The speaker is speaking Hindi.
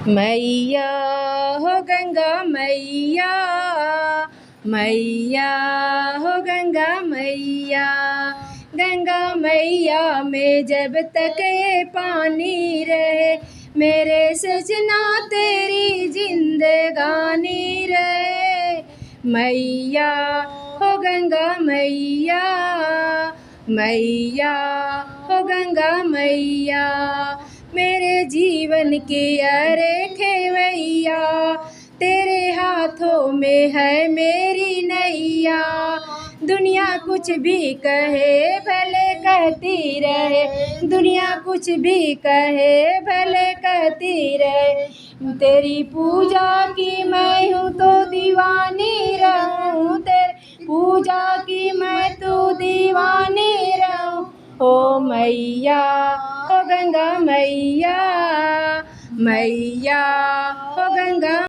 मैया हो गंगा मैया, मैया हो गंगा मैया। गंगा मैया में जब तक ये पानी रहे, मेरे सजना तेरी जिंदगानी रहे। मैया हो गंगा मैया, मैया हो गंगा मैया। मेरे जीवन की अरे खेवैया, तेरे हाथों में है मेरी नैया। दुनिया कुछ भी कहे भले कहती रहे, दुनिया कुछ भी कहे भले कहती रहे। तेरी पूजा की मैं हूँ तो दीवानी रहूँ, तेरी पूजा की मैं तो दीवानी रहूँ। ओ मैया हो गंगा मैया, मैया हो गंगा